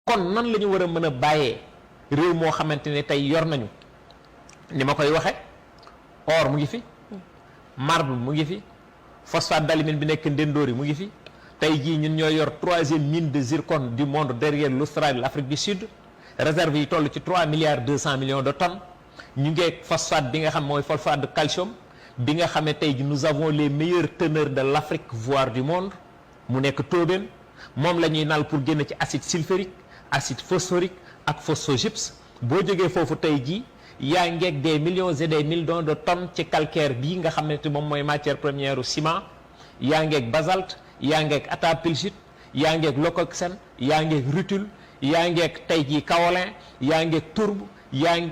kon nan la ñu war a mën a bàyyee réew moo xamante ne tey yor nañu ni ma koy waxe or mu ngi fi marbre mu ngi fi phosphate d'alumine bi nekk Ndendoori mu ngi fi tey jii ñun ñoo yor 3e mine de zircon du monde derrière l'Australie l'Afrique du Sud réserve yi toll ci 3 milliards 200 millions de tonnes ñu ngeeg phosphate bi nga xam mooy phosphate de calcium bi nga xam ne tey jii nous avons les meilleurs teneurs de l'Afrique voire du monde mu nekk Tobène moom la ñuy nal pour génn ci acide sulfurique acide phosphorique ak phosphogypse boo jógee foofu tey jii yaa ngeeg des millions et des millions de tonnes ci calcaire bii nga xam ne moom mooy matière première u ciment yaa ngeeg basalte yaa ngeeg attapulgite yaa ngeeg leucoxène yaa ngeeg rutile yaa ngeeg tey jii kaolin yaa ngeeg tourbe yaa ngi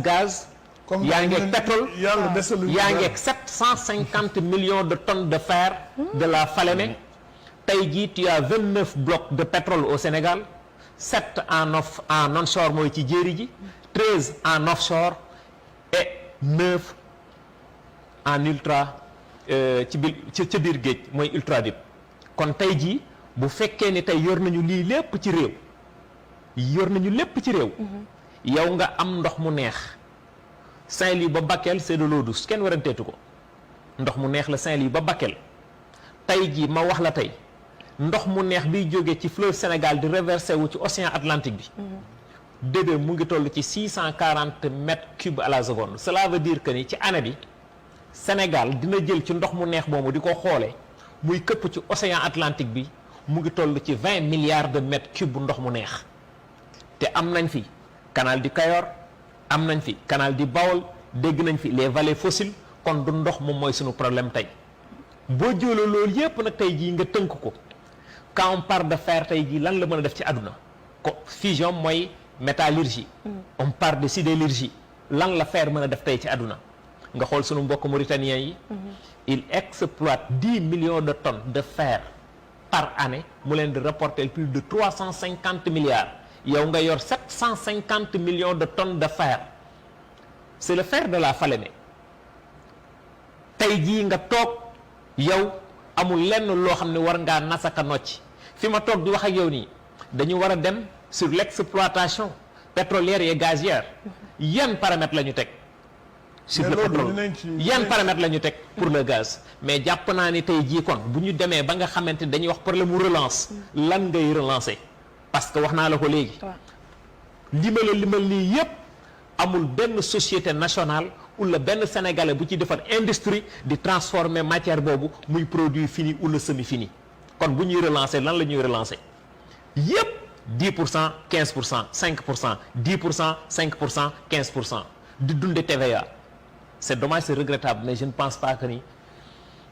gaz yaa ngeeg pétrole yaa ngeeg 750 millions de tonnes de fer de la Falémé tey jii tu as 29 blocs de pétrole au Sénégal 7 en onshore mooy ci jéeri ji 13 en offshore et 9 en ultra ci biir ca biir géej mooy ultra deep kon tey jii bu fekkee ni tey yor nañu lii lépp ci réew yor nañu lépp ci réew yow nga am ndox mu neex Saint-Louis ba Bakel c'est de l'eau douce kenn waranteetu ko ndox mu neex la Saint-Louis ba Bakel tey jii ma wax la tey ndox mu neex biy jóge ci fleuve Sénégal di reversé wu ci océan Atlantique bi débee mu ngi toll ci 640 mètres cubes à la seconde cela veut dire que ni ci année bi Sénégal dina jël ci ndox mu neex moomu di ko xoole muy këpp ci océan Atlantique bi mu ngi toll ci 20 milliards de mètres cubes ndox mu neex te am nañ fi canal du Cayor am nañ fi canal du Baol dégg nañ fi les vallées fossiles kon du ndox moom mooy suñu problème tey boo jëlee loolu yépp nag tey jii nga tënk ko quand on parle de fer tey jii lan la mën a def ci àdduna ko fusion mooy métallurgie on parle de sidérurgie lan la fer mën a def tey ci àdduna nga xool sunu mbokk mauritaniens yi il exploite 10 millions de tonnes de fer par année mu leen di rapporter plus de 350 milliards yow nga yor 750 millions de tonnes de fer c'est le fer de la Falémé tey jii nga toog yow amul lenn loo xam ne war ngaa nasaka nocc fi ma toog di wax ak yow nii dañu war a dem sur l'exploitation pétrolière et gazière yan paramètres la ñu teg sur le pétrole yan paramètres la ñu teg pour le gaz mais jàpp naa ni tey jii kon bu ñu demee ba nga xamante ni dañuy wax problème mu relance lan ngay relancer parce que wax naa la ko léegi limal lii yépp amul benn société nationale wala benn sénégalais bu ci defar industrie di transformer matière boobu muy produit fini wala semi fini kon bu ñuy relancer lan la ñuy relancer yépp 10% 15% 5% 10% 5% 15% di dunde TVA c'est dommage c'est regrettable mais je ne pense pas que ni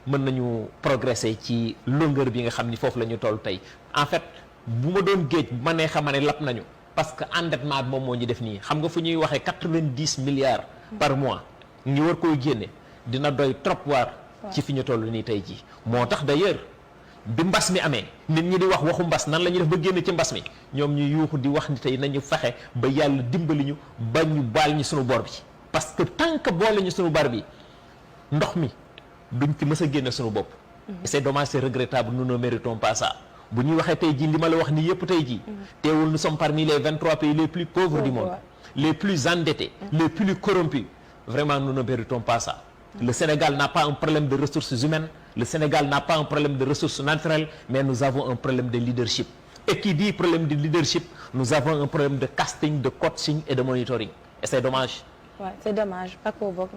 mën nañu progresser ci longueur bi nga xam ni foofu la ñu toll tey en fait bu ma doon géej bu ma nee xam ne lapp nañu parce que endettement bi moom moo ñu def nii xam nga fu ñuy waxee 90 milliards par mois ñu war koy génne dina doy trop waar ci fi ñu toll nii tey jii moo tax d'ailleurs bi mbas mi amee nit ñi di wax waxu mbas nan la ñuy def ba génn ci mbas mi ñoom ñu yuuxu di wax ni tey nañu fexe ba yàlla dimbali ñu ba ñu baal ñu sunu bor bi parce que tant que boole ñu sunu bor bi ndox mi duñ ci mës a génne sunu bopp et c'est dommage c'est regrettable nous ne méritons pas ça bu ñuy waxee tey jii li ma la wax ni yëpp tey jii teewul nous sommes parmi les 23 pays les plus pauvres du monde les plus endettés les plus corrompus vraiment nous ne méritons pas ça le Sénégal n'a pas un problème de ressources humaines le Sénégal n'a pas un problème de ressources naturelles mais nous avons un problème de leadership et qui dit problème de leadership nous avons un problème de casting de coaching et de monitoring et c'est dommage. Ouais, c'est dommage Paco bokk